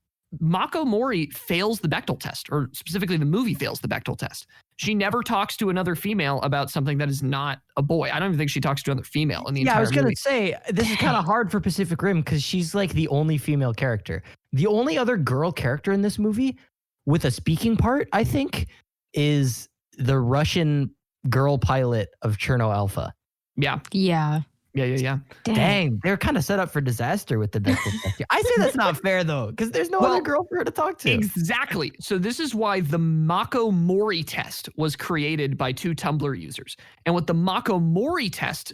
Mako Mori fails the Bechtel test, or specifically the movie fails the Bechtel test. She never talks to another female about something that is not a boy. I don't even think she talks to another female in the entire movie. Yeah, I was going to say, this is kind of hard for Pacific Rim because she's like the only female character. The only other girl character in this movie with a speaking part, I think, is the Russian girl pilot of Cherno Alpha. Yeah. Dang, they're kind of set up for disaster with the Bechtel test. I say that's not fair though, because there's no other girl for her to talk to. Exactly. So this is why the Mako Mori test was created by 2 Tumblr users. And what the Mako Mori test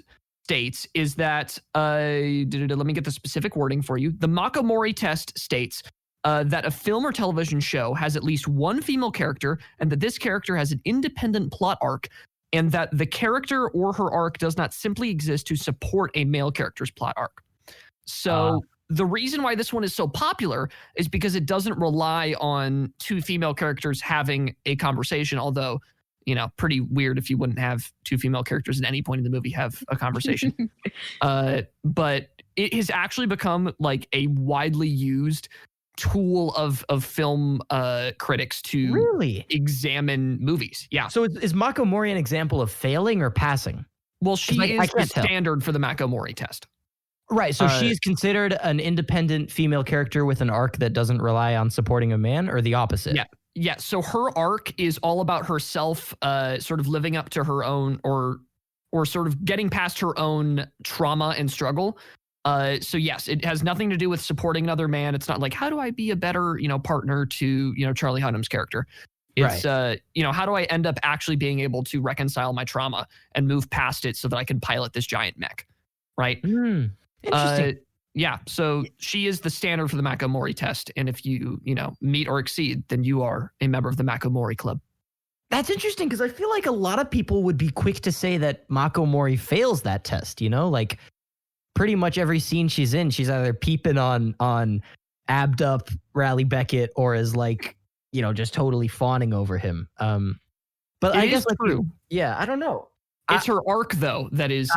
states is that, let me get the specific wording for you. The Mori test states that a film or television show has at least one female character and that this character has an independent plot arc and that the character or her arc does not simply exist to support a male character's plot arc. So the reason why this one is so popular is because it doesn't rely on two female characters having a conversation, although, you know, pretty weird if you wouldn't have two female characters at any point in the movie have a conversation. But it has actually become like a widely used tool of film critics to really examine movies. Yeah. So is Mako Mori an example of failing or passing? Well, she I is the can't tell. standard for the Mako Mori test. Right. So she's considered an independent female character with an arc that doesn't rely on supporting a man, or the opposite? Yeah. Yeah. So her arc is all about herself, sort of living up to her own or sort of getting past her own trauma and struggle. So yes, it has nothing to do with supporting another man. It's not like, how do I be a better, partner to, Charlie Hunnam's character? It's, Right. How do I end up actually being able to reconcile my trauma and move past it so that I can pilot this giant mech? Right. Interesting. Yeah. So she is the standard for the Mako Mori test. And if you, meet or exceed, then you are a member of the Mako Mori club. That's interesting because I feel like a lot of people would be quick to say that Mako Mori fails that test, like pretty much every scene she's in, she's either peeping on abbed up Raleigh Beckett or is like, just totally fawning over him. But I guess true. Yeah, I don't know. It's her arc though that is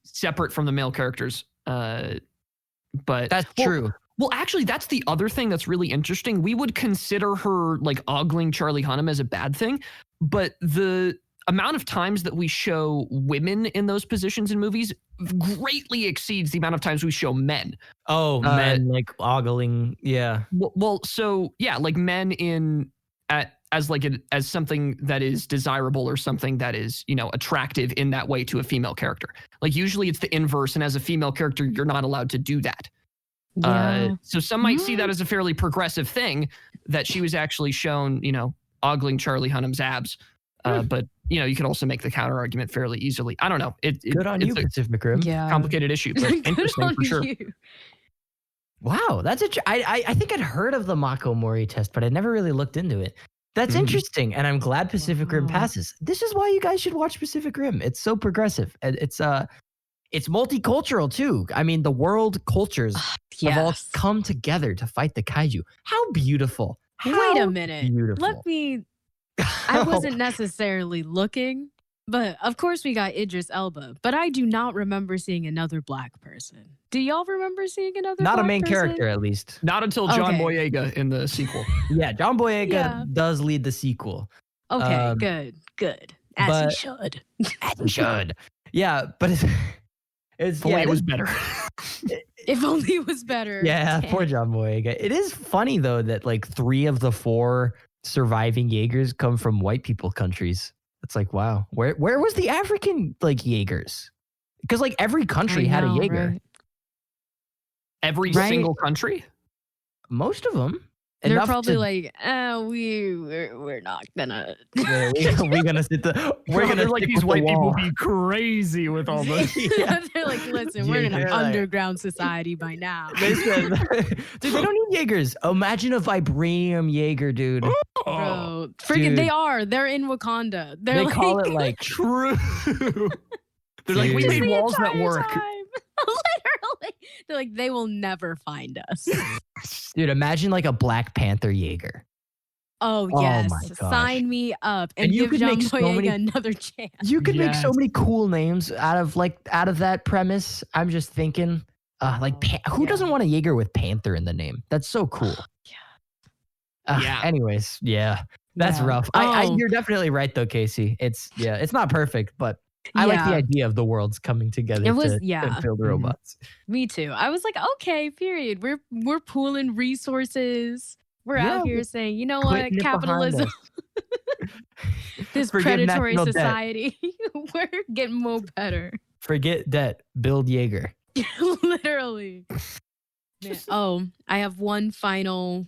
separate from the male characters. But that's true. Well, actually, that's the other thing that's really interesting. We would consider her like ogling Charlie Hunnam as a bad thing, but the amount of times that we show women in those positions in movies greatly exceeds the amount of times we show men. Oh, men like ogling, yeah. Well, so yeah, like men as something that is desirable or something that is, attractive in that way to a female character. Like usually it's the inverse, and as a female character, you're not allowed to do that. Yeah. So some might see that as a fairly progressive thing, that she was actually shown, ogling Charlie Hunnam's abs. But you could also make the counter argument fairly easily. I don't know. Good on you, Pacific Rim. Yeah. Complicated issue, but interesting for sure. You. Wow, that's I think I'd heard of the Mako Mori test, but I never really looked into it. That's interesting, and I'm glad Pacific Rim passes. This is why you guys should watch Pacific Rim. It's so progressive, and it's multicultural too. I mean, the world cultures have all come together to fight the kaiju. How beautiful! Wait a minute. Beautiful. Let me. I wasn't necessarily looking, but of course we got Idris Elba. But I do not remember seeing another black person. Do y'all remember seeing another? Not black a main person? character, at least. Not until John Boyega in the sequel. Yeah, John Boyega does lead the sequel. Okay, good. As he should. As he should. Yeah, but it's it was better. If only it was better. Yeah, poor John Boyega. It is funny though that like 3 of the 4 surviving Yeagers come from white people countries. It's like, wow, where was the African like Yeagers? Because like every country had a Jaeger. Right? Every single country? Most of them. They're probably like, we're not gonna. We're gonna sit we're gonna like these white people be crazy with all this. They're like, listen, we're in an underground society by now. They said, dude, they don't need Jaegers. Imagine a vibranium Jaeger, dude. Bro, freaking, they are. They're in Wakanda. They like, call it like true. They're like, we made walls that work. Literally, they're like, they will never find us. Dude, imagine like a Black Panther Jaeger. Oh yes, my gosh. Sign me up and you give could John make so Boyega many- another chance. You could make so many cool names out of that premise. I'm just thinking, who doesn't want a Jaeger with Panther in the name? That's so cool. Yeah. Anyways, that's rough. You're definitely right though, Kasey. It's not perfect, but I like the idea of the worlds coming together to build robots. Me too. I was like, okay, period. We're pooling resources. We're out here saying, you know what, capitalism, this predatory society, we're getting more better. Forget debt, build Jaeger. Literally. Man. I have one final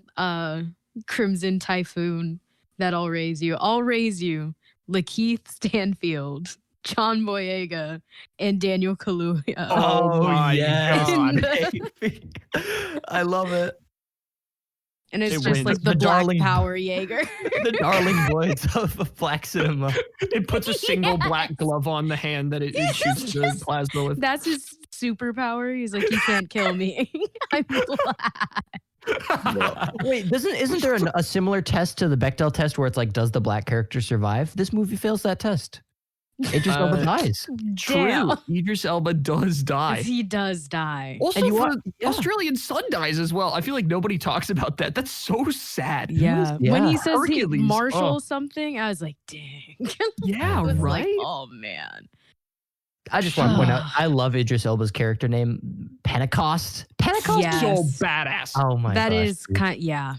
Crimson Typhoon that I'll raise you. Lakeith Stanfield. John Boyega and Daniel Kaluuya. Oh my God. I love it. And it's It just wins. like the The Black darling- Power Jaeger. The darling boys of black cinema. It puts a single black glove on the hand that it shoots the Yes. plasma with. That's his superpower. He's like, you can't kill me. I'm black. Wait, isn't there a similar test to the Bechtel test where it's like, does the black character survive? This movie fails that test. Idris Elba dies. True. Damn. Idris Elba does die. He does die. Also, And you for want- yeah. Australian son dies as well. I feel like nobody talks about that. That's so sad. Yeah. When he says he Hercules. Marshall Oh. something, I was like, dang. Yeah, I was right? like, oh man. I just want to point out, I love Idris Elba's character name, Pentecost. Pentecost? Yes. So badass. Oh my That gosh, is dude. kind yeah.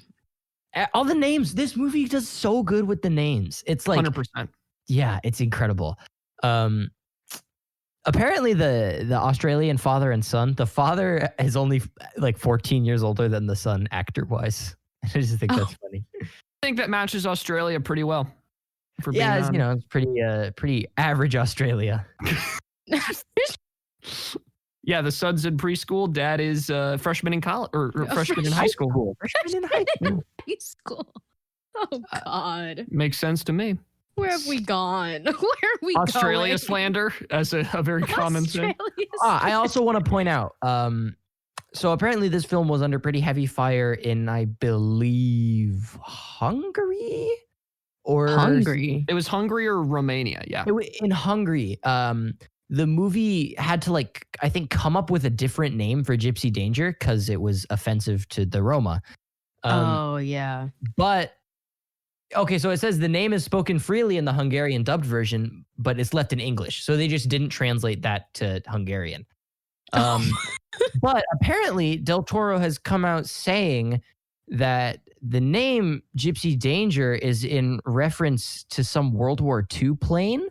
All the names. This movie does so good with the names. It's like 100%. yeah, it's incredible. Apparently the Australian father and son, the father is only like 14 years older than the son actor wise. I just think that's funny. I think that matches Australia pretty well. For being Yeah, it's, honest. it's pretty average Australia. Yeah, the son's in preschool. Dad is freshman in college or freshman in high school. Freshman in high school. High school. Oh God. Makes sense to me. Where have we gone? Where are we Australia going? slander as a very common thing. Australia I also want to point out, so apparently this film was under pretty heavy fire in, I believe, Hungary? Or Hungry. It was Hungary or Romania. Yeah. In Hungary, the movie had to I think come up with a different name for Gypsy Danger because it was offensive to the Roma. Oh yeah. But okay, so it says the name is spoken freely in the Hungarian dubbed version, but it's left in English. So they just didn't translate that to Hungarian. But apparently Del Toro has come out saying that the name Gypsy Danger is in reference to some World War II plane.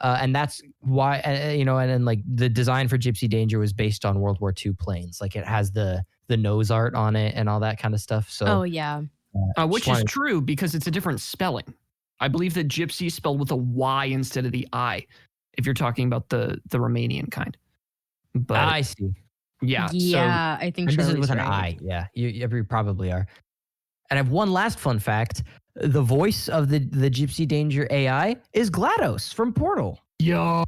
And that's why, and then like the design for Gypsy Danger was based on World War II planes. Like it has the nose art on it and all that kind of stuff. So Oh yeah. Which just is wanted- true because it's a different spelling. I believe that gypsy is spelled with a Y instead of the I, if you're talking about the Romanian kind. But I see. yeah. Yeah, I think And this is Charlie's with an right. I. Yeah, you probably are. And I have one last fun fact. The voice of the Gypsy Danger AI is GLaDOS from Portal. Yo,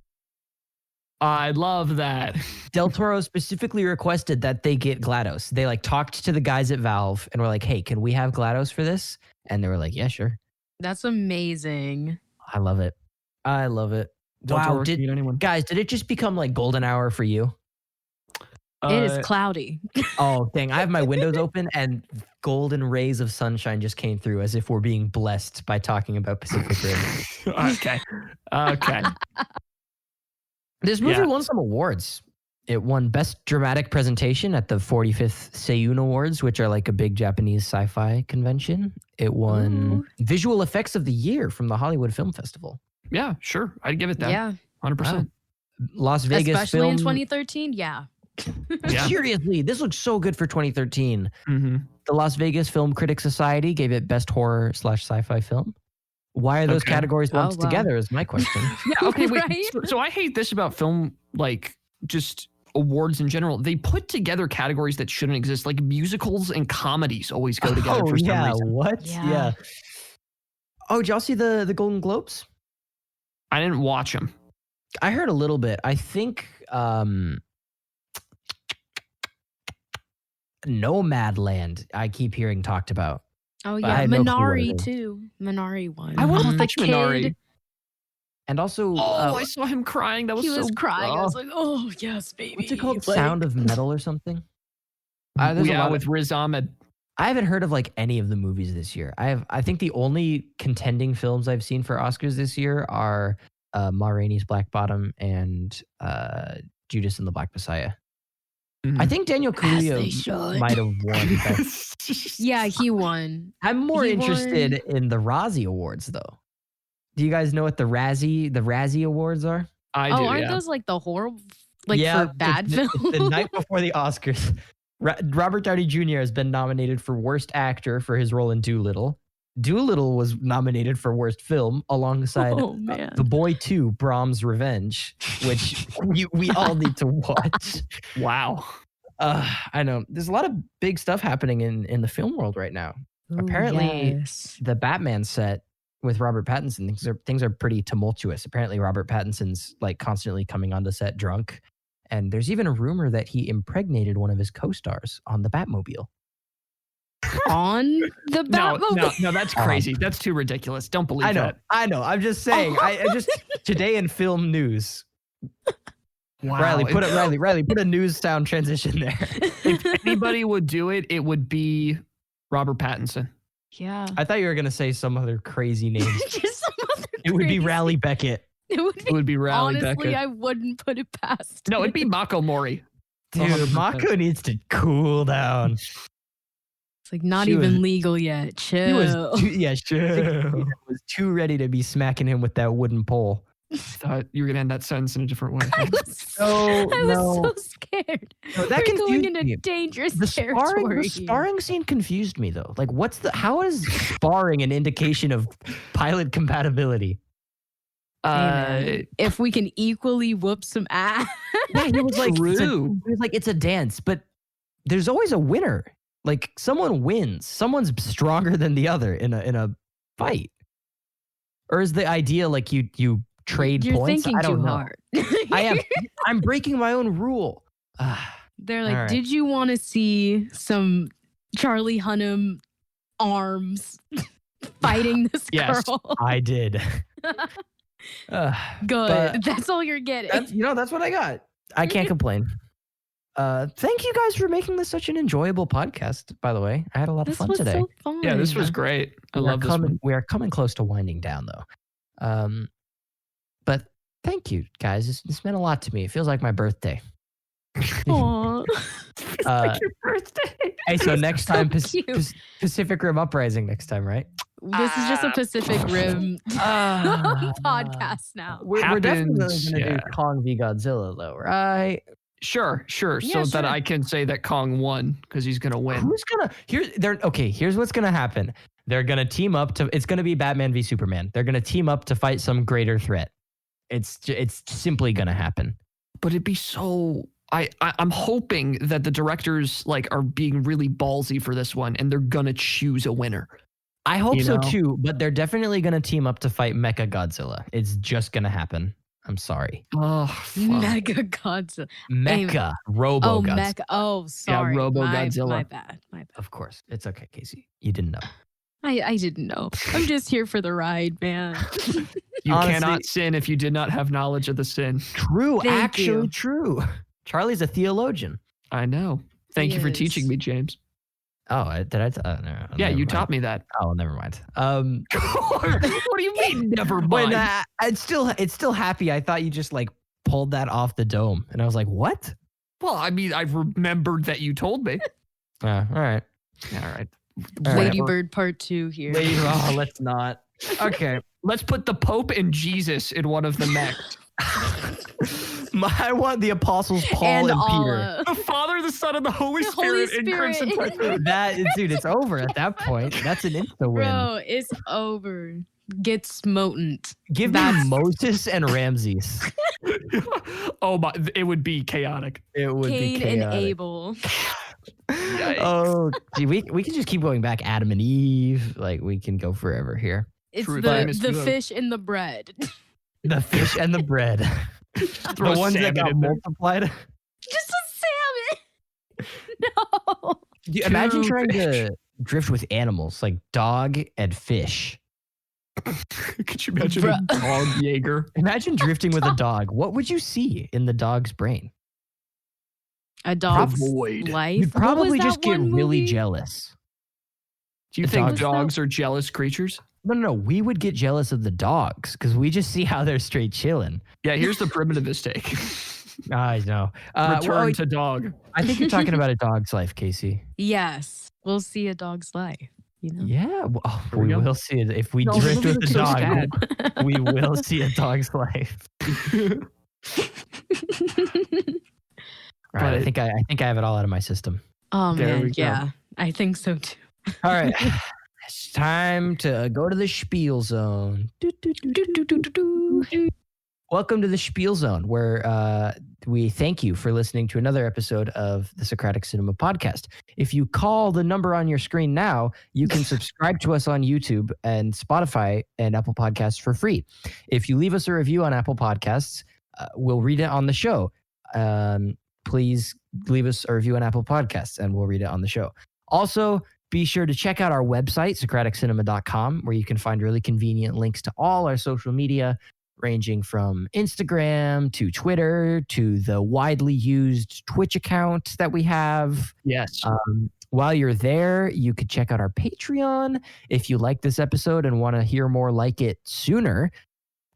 I love that. Del Toro specifically requested that they get GLaDOS. They talked to the guys at Valve and were like, hey, can we have GLaDOS for this? And they were like, yeah, sure. That's amazing. I love it. I love it. Del Wow. Toro can beat anyone. Guys, did it just become like golden hour for you? It is cloudy. Oh, dang. I have my windows open and golden rays of sunshine just came through as if we're being blessed by talking about Pacific Rim. Okay. Okay. This movie Yeah. won some awards. It won Best Dramatic Presentation at the 45th Seiyun Awards, which are like a big Japanese sci-fi convention. It won Visual Effects of the Year from the Hollywood Film Festival. Yeah, sure. I'd give it that. Yeah. 100%. Las Vegas Especially Film. in 2013. Yeah. Yeah. Seriously, this looks so good for 2013. Mm-hmm. The Las Vegas Film Critics Society gave it Best Horror / Sci-Fi Film. Why are those Okay. categories lumped Oh, wow. together is my question. Yeah. Okay. Wait. Right? So I hate this about film, just awards in general. They put together categories that shouldn't exist, like musicals and comedies always go together for some reason. What? Yeah. Oh, did y'all see the Golden Globes? I didn't watch them. I heard a little bit. I think Nomadland I keep hearing talked about. Oh I yeah. had no clue what Minari it is. too. Minari won. I want to The watch Minari. kid, And also, Oh, I saw him crying. That was he so. was crying. I Oh. was like, oh yes, baby. what's it called? Like- Sound of Metal or something? There's a Yeah, lot with Riz Ahmed. I haven't heard of any of the movies this year. I think the only contending films I've seen for Oscars this year are Ma Rainey's Black Bottom and Judas and the Black Messiah. I think Daniel As they Kaluuya should. might have won. Best- Yeah, he won. I'm more He interested in the Razzie Awards though. Do you guys know what the Razzie Awards are? I Oh, do. aren't Yeah. those like the horror, for bad it's film? the night before the Oscars. Robert Downey Jr. has been nominated for Worst Actor for his role in Dolittle. Doolittle was nominated for worst film alongside Oh man. The Boy 2, Brahms' Revenge, which we all need to watch. Wow. I know. There's a lot of big stuff happening in the film world right now. Ooh, Apparently, yes. the Batman set with Robert Pattinson, things are pretty tumultuous. Apparently, Robert Pattinson's like constantly coming onto set drunk. And there's even a rumor that he impregnated one of his co-stars on the Batmobile. On the Batmobile. No, that's crazy. That's too ridiculous. Don't believe that. I know. I'm just saying. I just today in film news. Wow. Riley, put a news sound transition there. If anybody would do it, it would be Robert Pattinson. Yeah. I thought you were gonna say some other crazy name. Just some other It would be crazy- Rally Beckett. It would be Rally Honestly, Beckett. I wouldn't put it past. No, it'd be Mako Mori. Dude, 100%. Mako needs to cool down. It's like not She even was- legal yet. Chill. He was was too ready to be smacking him with that wooden pole. Thought you were gonna end that sentence in a different way. I was No. so scared. No, that We're going confused into me. dangerous The territory. sparring scene confused me though. Like, how is sparring an indication of pilot compatibility? Hey, man, if we can equally whoop some ass. Yeah, he was like, True. it's a dance, but there's always a winner. Like, someone wins. Someone's stronger than the other in a fight. Or is the idea like you trade You're points? thinking I don't too know. hard. I am. I'm breaking my own rule. They're like, All right. did you want to see some Charlie Hunnam arms fighting this Yes. girl? I did. Good. but- That's all you're getting. That's what I got. I can't complain. Thank you guys for making this such an enjoyable podcast. By the way, I had a lot of This fun was today. so fun. Yeah, this was great. I love this one. We are coming close to winding down, though. But thank you, guys. It's meant a lot to me. It feels like my birthday. Aw. Uh, Your birthday. hey, so next So time, cute. Pacific Rim Uprising next time, right? This is just a Pacific Rim Ah. podcast now. We're definitely Happens, going to yeah. do Kong v Godzilla, though, right? Sure. Yeah, So that sure. I can say that Kong won because he's gonna win. Who's gonna here's what's gonna happen. They're gonna team up to it's gonna be Batman v Superman. They're gonna team up to fight some greater threat. It's simply gonna happen. But it'd be so. I'm hoping that the directors like are being really ballsy for this one, and they're gonna choose a winner. I hope You so know? too, but they're definitely gonna team up to fight Mecha Godzilla. It's just gonna happen. I'm sorry. Oh, fuck. Mega Godzilla. Mecha Robo Oh, Godzilla. Mecha. Oh, sorry. Robo my, Godzilla. My bad. My bad. Of course. It's okay, Kasey. You didn't know. I didn't know. I'm just here for the ride, man. You Honestly- cannot sin if you did not have knowledge of the sin. True, Thank actually you. true. Charlie's a theologian. I know. Thank you for Yes. teaching me, James. Oh, no, Yeah, never you mind. taught me that. Oh, never mind. What do you mean, never When mind? it's still happy. I thought you just like pulled that off the dome, and I was like, "What?" Well, I mean, I remembered that you told me. All right. All right. Lady Whatever. Bird Part 2 here. Let's not. Okay. Let's put the Pope and Jesus in one of the mechs. I want the apostles Paul and, Peter. Allah. The Father, the Son, and the Holy The Holy Spirit in Crimson Spirit. Typhoon. Dude, it's over at that point. That's an insta win. Bro, it's over. Get smoten. Give me That's- Moses and Ramses. Oh my! It would be chaotic. It would Cain be and chaotic. Abel. Oh, gee, we can just keep going back. Adam and Eve. Like, we can go forever here. It's True, the, famous the duo. fish and the bread. The fish and the bread. Throw The ones that salmon got in there. multiplied. Just a salmon. No. Imagine Two trying fish. to drift with animals like dog and fish. Could you imagine a dog Jaeger? Imagine drifting with a dog. What would you see in the dog's brain? A dog's Void. life. You'd What was probably that just get one really movie? jealous. Do you The think dogs- dogs are jealous creatures? No. We would get jealous of the dogs because we just see how they're straight chilling. Yeah, here's the primitivist take. I know. Return to dog. I think you're talking about a dog's life, Kasey. Yes. We'll see a dog's life. You know? Yeah. Here we We go. will see it. If we No, drift with it's a so dog, sad. we will see a dog's life. All right. I But- think I have it all out of my system. Oh There man, we go. yeah. I think so too. All right. It's time to go to the spiel zone. Welcome to the spiel zone, where we thank you for listening to another episode of the Socratic Cinema podcast. If you call the number on your screen now, you can subscribe to us on YouTube and Spotify and Apple Podcasts for free. If you leave us a review on Apple Podcasts, we'll read it on the show. Please leave us a review on Apple Podcasts and we'll read it on the show. Also, be sure to check out our website, socraticcinema.com, where you can find really convenient links to all our social media, ranging from Instagram to Twitter to the widely used Twitch account that we have. Yes. While you're there, you could check out our Patreon. If you like this episode and want to hear more like it sooner,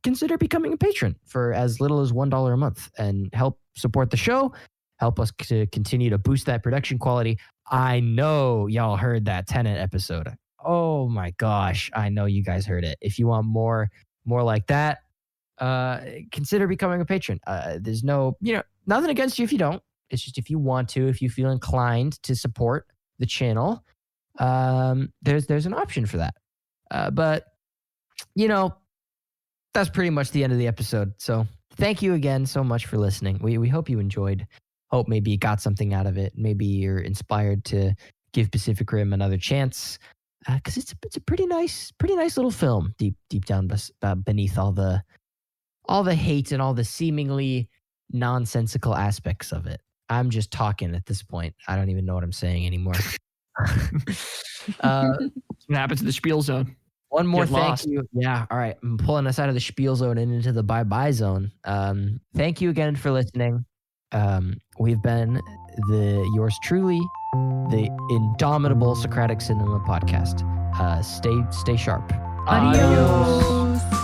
consider becoming a patron for as little as $1 a month and help support the show, help us to continue to boost that production quality. I know y'all heard that Tenet episode. Oh my gosh, I know you guys heard it. If you want more like that, consider becoming a patron. There's nothing against you if you don't. It's just if you want to, if you feel inclined to support the channel, there's an option for that. But that's pretty much the end of the episode. So thank you again so much for listening. We hope you enjoyed. Hope maybe you got something out of it. Maybe you're inspired to give Pacific Rim another chance, because it's a pretty nice little film deep down beneath all the hate and all the seemingly nonsensical aspects of it. I'm just talking at this point. I don't even know what I'm saying anymore. What happens to the spiel zone? One more Get thank lost. you. Yeah, all right. I'm pulling us out of the spiel zone and into the bye-bye zone. Thank you again for listening. We've been yours truly, the indomitable Socratic Cinema podcast. Stay sharp. Adios.